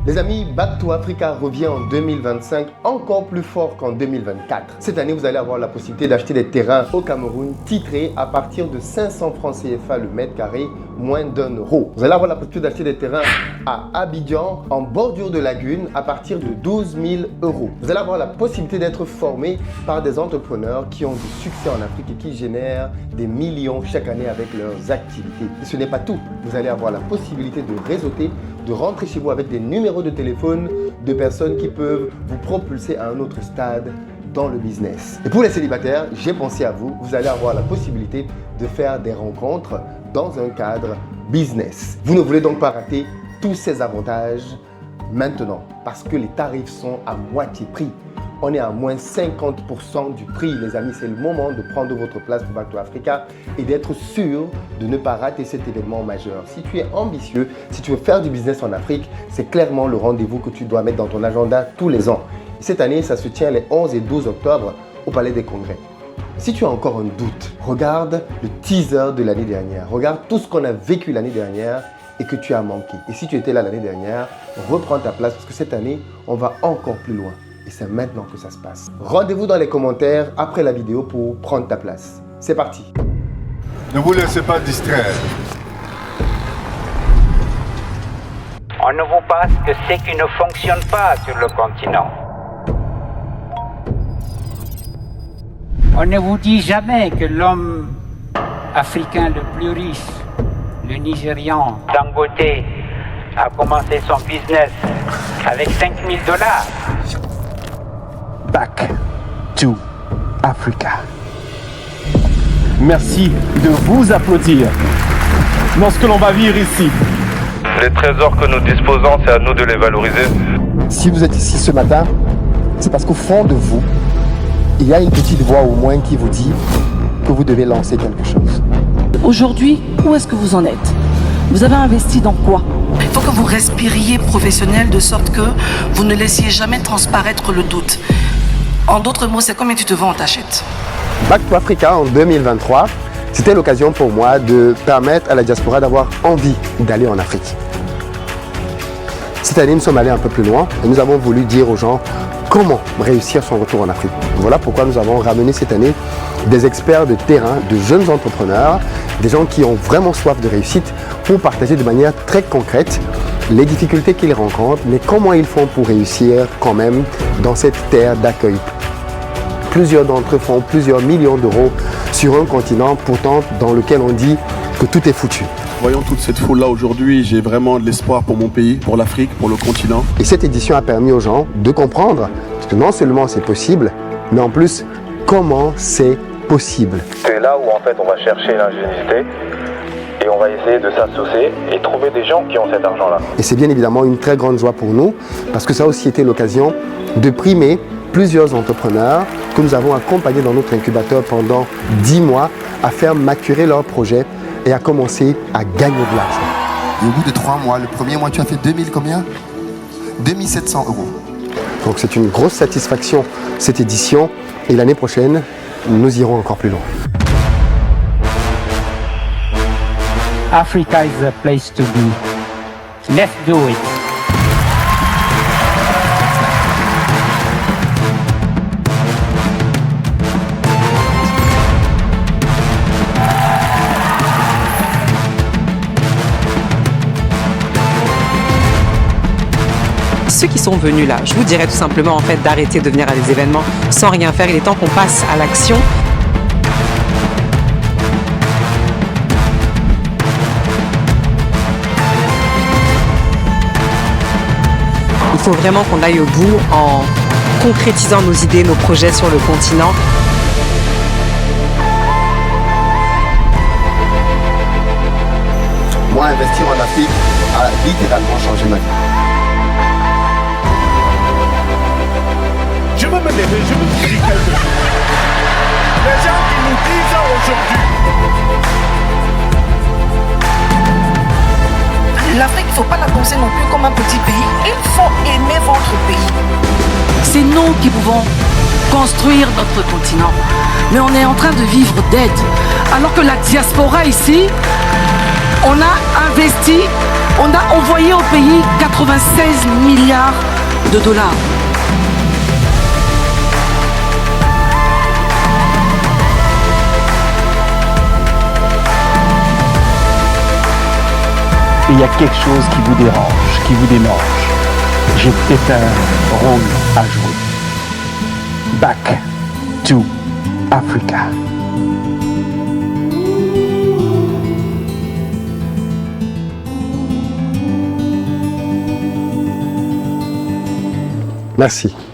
Les amis, Back to Africa revient en 2025 encore plus fort qu'en 2024. Cette année, vous allez avoir la possibilité d'acheter des terrains au Cameroun titrés à partir de 500 francs CFA le mètre carré, moins d'1 euro. Vous allez avoir la possibilité d'acheter des terrains à Abidjan, en bordure de lagune, à partir de 12 000 euros. Vous allez avoir la possibilité d'être formé par des entrepreneurs qui ont du succès en Afrique et qui génèrent des millions chaque année avec leurs activités. Et ce n'est pas tout. Vous allez avoir la possibilité de réseauter, de rentrer chez vous avec des numéros de téléphone de personnes qui peuvent vous propulser à un autre stade dans le business. Et pour les célibataires, j'ai pensé à vous. Vous allez avoir la possibilité de faire des rencontres dans un cadre business. Vous ne voulez donc pas rater tous ces avantages maintenant parce que les tarifs sont à moitié prix. On est à moins 50% du prix, les amis. C'est le moment de prendre votre place pour Back to Africa et d'être sûr de ne pas rater cet événement majeur. Si tu es ambitieux, si tu veux faire du business en Afrique, c'est clairement le rendez-vous que tu dois mettre dans ton agenda tous les ans. Et cette année, ça se tient les 11 et 12 octobre au Palais des Congrès. Si tu as encore un doute, regarde le teaser de l'année dernière. Regarde tout ce qu'on a vécu l'année dernière et que tu as manqué. Et si tu étais là l'année dernière, reprends ta place parce que cette année, on va encore plus loin. Et c'est maintenant que ça se passe. Rendez-vous dans les commentaires après la vidéo pour prendre ta place. C'est parti. Ne vous laissez pas distraire. On ne vous passe que ce qui ne fonctionne pas sur le continent. On ne vous dit jamais que l'homme africain le plus riche, le Nigérian Dangote, a commencé son business avec 5 000 $. Back to Africa. Merci de vous applaudir dans ce que l'on va vivre ici. Les trésors que nous disposons, c'est à nous de les valoriser. Si vous êtes ici ce matin, c'est parce qu'au fond de vous, il y a une petite voix au moins qui vous dit que vous devez lancer quelque chose. Aujourd'hui, où est-ce que vous en êtes? Vous avez investi dans quoi? Il faut que vous respiriez professionnel de sorte que vous ne laissiez jamais transparaître le doute. En d'autres mots, c'est combien tu te vends, on t'achète. Back to Africa en 2023, c'était l'occasion pour moi de permettre à la diaspora d'avoir envie d'aller en Afrique. Cette année, nous sommes allés un peu plus loin et nous avons voulu dire aux gens comment réussir son retour en Afrique. Voilà pourquoi nous avons ramené cette année des experts de terrain, de jeunes entrepreneurs, des gens qui ont vraiment soif de réussite pour partager de manière très concrète les difficultés qu'ils rencontrent, mais comment ils font pour réussir quand même dans cette terre d'accueil. Plusieurs d'entre eux font plusieurs millions d'euros sur un continent pourtant dans lequel on dit que tout est foutu. Voyant toute cette foule-là aujourd'hui, j'ai vraiment de l'espoir pour mon pays, pour l'Afrique, pour le continent. Et cette édition a permis aux gens de comprendre que non seulement c'est possible, mais en plus, comment c'est possible. C'est là où en fait on va chercher l'ingéniosité et on va essayer de s'associer et trouver des gens qui ont cet argent-là. Et c'est bien évidemment une très grande joie pour nous, parce que ça a aussi été l'occasion de primer plusieurs entrepreneurs que nous avons accompagnés dans notre incubateur pendant 10 mois à faire maturer leur projet et à commencer à gagner de l'argent. Et au bout de 3 mois, le premier mois, tu as fait 2000 combien 2700 euros. Donc c'est une grosse satisfaction cette édition et l'année prochaine, nous irons encore plus loin. Africa is the place to be. Let's do it. Ceux qui sont venus là, je vous dirais tout simplement en fait d'arrêter de venir à des événements sans rien faire. Il est temps qu'on passe à l'action. Il faut vraiment qu'on aille au bout en concrétisant nos idées, nos projets sur le continent. Moi, investir en Afrique a littéralement changé ma vie. Je veux me lever, je veux dire quelque chose. Les gens qui nous disent aujourd'hui. L'Afrique, il ne faut pas la penser non plus comme un petit pays. Il faut aimer votre pays. C'est nous qui pouvons construire notre continent. Mais on est en train de vivre d'aide. Alors que la diaspora ici, on a investi On a envoyé au pays 96 milliards de dollars. Et il y a quelque chose qui vous dérange, qui vous démange. J'ai peut-être un rôle à jouer. Back to Africa. Merci.